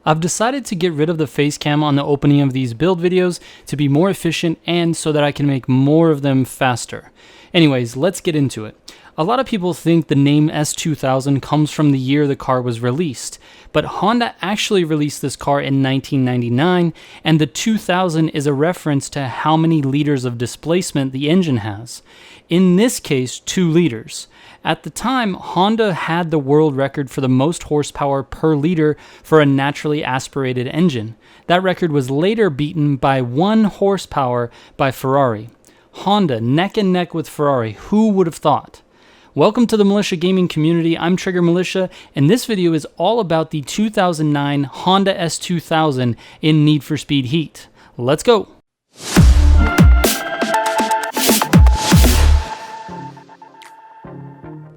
I've decided to get rid of the face cam on the opening of these build videos to be more efficient and so that I can make more of them faster. Anyways, let's get into it. A lot of people think the name S2000 comes from the year the car was released, but Honda actually released this car in 1999, and the 2000 is a reference to how many liters of displacement the engine has. In this case, 2 liters. At the time, Honda had the world record for the most horsepower per liter for a naturally aspirated engine. That record was later beaten by 1 horsepower by Ferrari. Honda neck and neck with Ferrari, who would have thought? Welcome to the Militia Gaming Community. I'm Trigger Militia, and this video is all about the 2009 Honda S2000 in Need for Speed Heat. Let's go!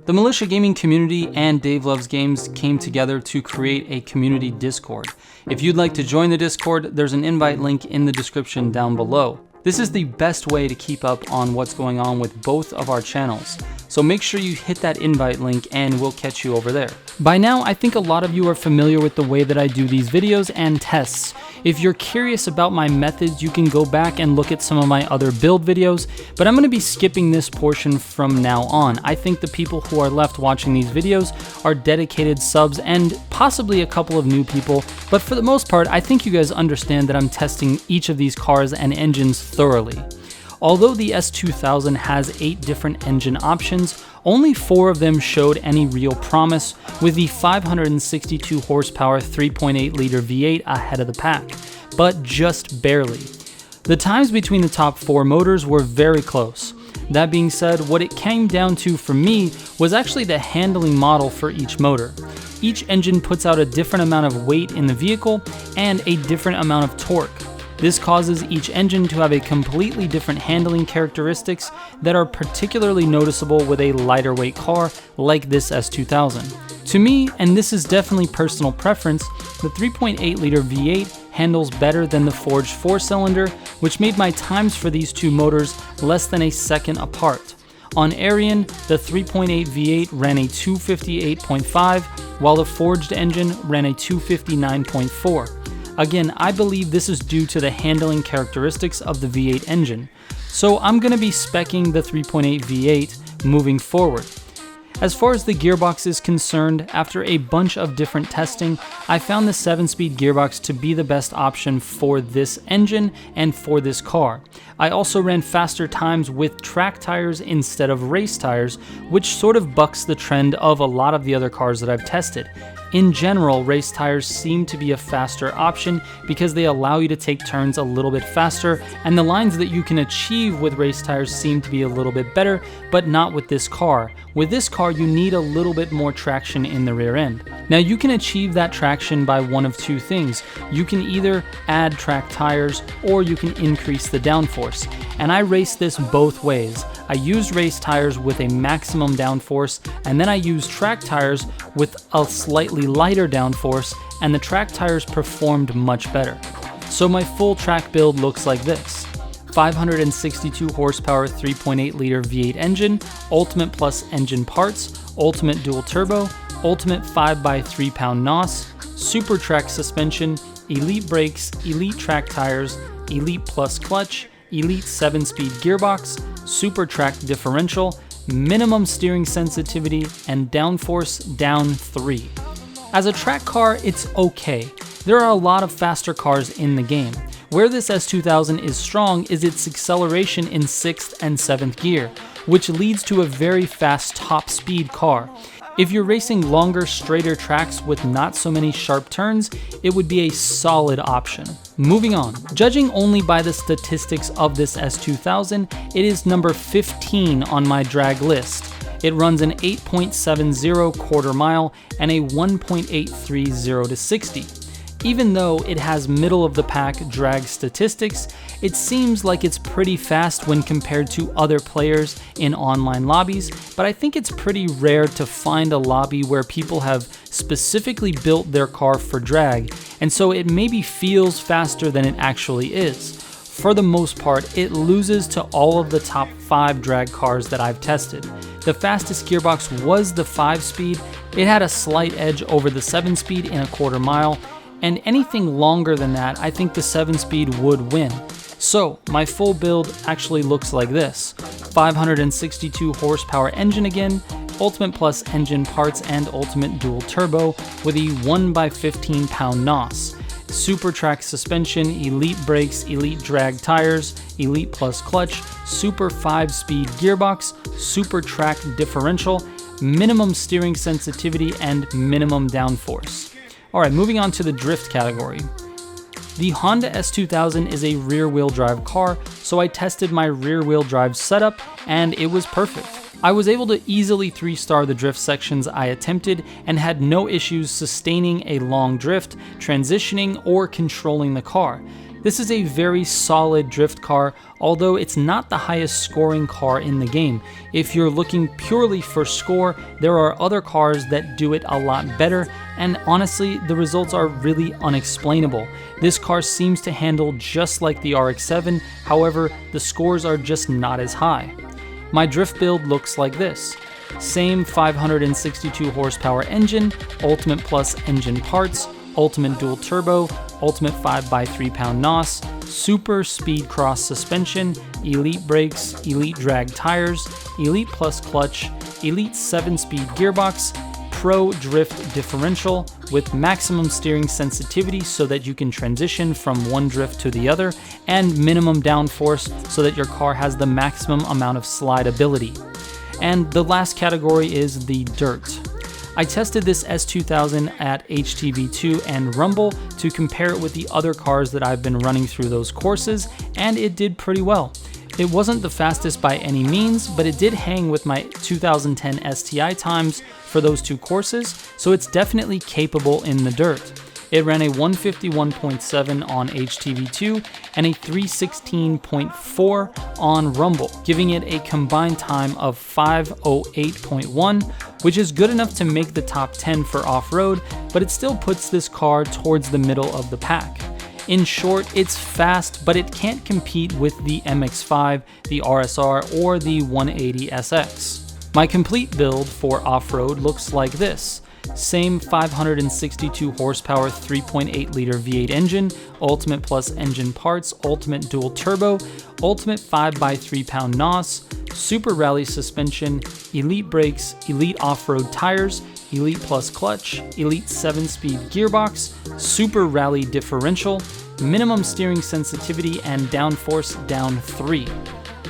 The Militia Gaming Community and Dave Loves Games came together to create a community Discord. If you'd like to join the Discord, there's an invite link in the description down below. This is the best way to keep up on what's going on with both of our channels. So make sure you hit that invite link and we'll catch you over there. By now, I think a lot of you are familiar with the way that I do these videos and tests. If you're curious about my methods, you can go back and look at some of my other build videos, but I'm going to be skipping this portion from now on. I think the people who are left watching these videos are dedicated subs and possibly a couple of new people, but for the most part, I think you guys understand that I'm testing each of these cars and engines thoroughly. Although the S2000 has 8 different engine options, only 4 of them showed any real promise, with the 562 horsepower 3.8 liter V8 ahead of the pack, but just barely. The times between the top 4 motors were very close. That being said, what it came down to for me was actually the handling model for each motor. Each engine puts out a different amount of weight in the vehicle and a different amount of torque. This causes each engine to have a completely different handling characteristics that are particularly noticeable with a lighter weight car like this S2000. To me, and this is definitely personal preference, the 3.8 liter V8 handles better than the forged 4-cylinder, which made my times for these two motors less than a second apart. On Arion, the 3.8 V8 ran a 258.5, while the forged engine ran a 259.4. Again, I believe this is due to the handling characteristics of the V8 engine, so I'm going to be speccing the 3.8 V8 moving forward. As far as the gearbox is concerned, after a bunch of different testing, I found the 7-speed gearbox to be the best option for this engine and for this car. I also ran faster times with track tires instead of race tires, which sort of bucks the trend of a lot of the other cars that I've tested. In general, race tires seem to be a faster option because they allow you to take turns a little bit faster, and the lines that you can achieve with race tires seem to be a little bit better, but not with this car. With this car, you need a little bit more traction in the rear end. Now, you can achieve that traction by one of 2 things. You can either add track tires or you can increase the downforce, and I raced this both ways. I used race tires with a maximum downforce, and then I used track tires with a slightly lighter downforce, and the track tires performed much better. So my full track build looks like this: 562 horsepower 3.8 liter V8 engine, Ultimate Plus engine parts, Ultimate dual turbo, Ultimate 5x3 pound NOS, Super Track suspension, Elite brakes, Elite track tires, Elite Plus clutch, Elite 7-speed gearbox, Super Track differential, minimum steering sensitivity, and downforce down 3. As a track car, it's okay. There are a lot of faster cars in the game. Where this S2000 is strong is its acceleration in 6th and 7th gear, which leads to a very fast top speed car. If you're racing longer, straighter tracks with not so many sharp turns, it would be a solid option. Moving on, judging only by the statistics of this S2000, it is number 15 on my drag list. It runs an 8.70 quarter mile and a 1.83 0 to 60. Even though it has middle of the pack drag statistics, it seems like it's pretty fast when compared to other players in online lobbies, but I think it's pretty rare to find a lobby where people have specifically built their car for drag, and so it maybe feels faster than it actually is. For the most part, it loses to all of the top 5 drag cars that I've tested. The fastest gearbox was the 5-speed. It had a slight edge over the 7-speed in a quarter mile, and anything longer than that, I think the 7-speed would win. So my full build actually looks like this: 562 horsepower engine again, Ultimate Plus engine parts and Ultimate dual turbo with a 1x15 pound NOS, Super Track suspension, Elite brakes, Elite drag tires, Elite Plus clutch, Super 5-speed gearbox, Super Track differential, minimum steering sensitivity, and minimum downforce. Alright, moving on to the drift category. The Honda S2000 is a rear-wheel drive car, so I tested my rear-wheel drive setup and it was perfect. I was able to easily 3-star the drift sections I attempted and had no issues sustaining a long drift, transitioning, or controlling the car. This is a very solid drift car, although it's not the highest scoring car in the game. If you're looking purely for score, there are other cars that do it a lot better, and honestly, the results are really unexplainable. This car seems to handle just like the RX-7, however, the scores are just not as high. My drift build looks like this: same 562 horsepower engine, Ultimate Plus engine parts, Ultimate dual turbo, Ultimate 5x3 pound NOS, Super speed cross suspension, Elite brakes, Elite drag tires, Elite Plus clutch, Elite 7-speed gearbox, Pro drift differential with maximum steering sensitivity so that you can transition from one drift to the other, and minimum downforce so that your car has the maximum amount of slide ability. And the last category is the dirt. I tested this S2000 at HTV2 and Rumble to compare it with the other cars that I've been running through those courses, and it did pretty well. It wasn't the fastest by any means, but it did hang with my 2010 STI times for those two courses, so it's definitely capable in the dirt. It ran a 151.7 on HTV2 and a 316.4 on Rumble, giving it a combined time of 5:08.1, which is good enough to make the top 10 for off-road, but it still puts this car towards the middle of the pack. In short, it's fast, but it can't compete with the MX-5, the RSR, or the 180 SX. My complete build for off-road looks like this: same 562 horsepower 3.8 liter V8 engine, Ultimate Plus engine parts, Ultimate dual turbo, Ultimate 5x3 pound NOS, Super rally suspension, Elite brakes, Elite off-road tires, Elite Plus clutch, Elite 7-speed gearbox, Super rally differential, minimum steering sensitivity, and downforce down 3.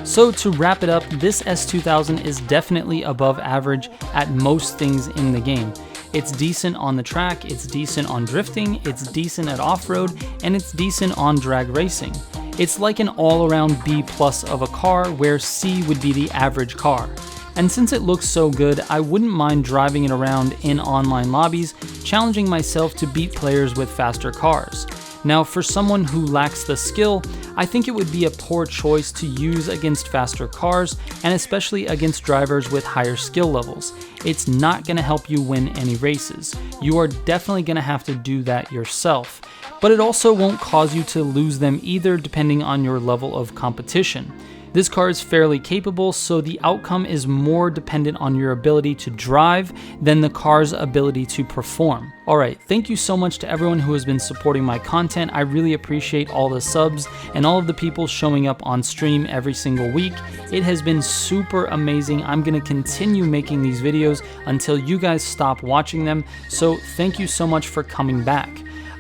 So to wrap it up, this S2000 is definitely above average at most things in the game. It's decent on the track, it's decent on drifting, it's decent at off-road, and it's decent on drag racing. It's like an all-around B+ of a car, where C would be the average car. And since it looks so good, I wouldn't mind driving it around in online lobbies, challenging myself to beat players with faster cars. Now, for someone who lacks the skill, I think it would be a poor choice to use against faster cars, and especially against drivers with higher skill levels. It's not going to help you win any races. You are definitely going to have to do that yourself. But it also won't cause you to lose them either, depending on your level of competition. This car is fairly capable, so the outcome is more dependent on your ability to drive than the car's ability to perform. Alright, thank you so much to everyone who has been supporting my content. I really appreciate all the subs and all of the people showing up on stream every single week. It has been super amazing. I'm going to continue making these videos until you guys stop watching them, so thank you so much for coming back.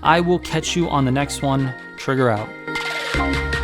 I will catch you on the next one. Trigger out.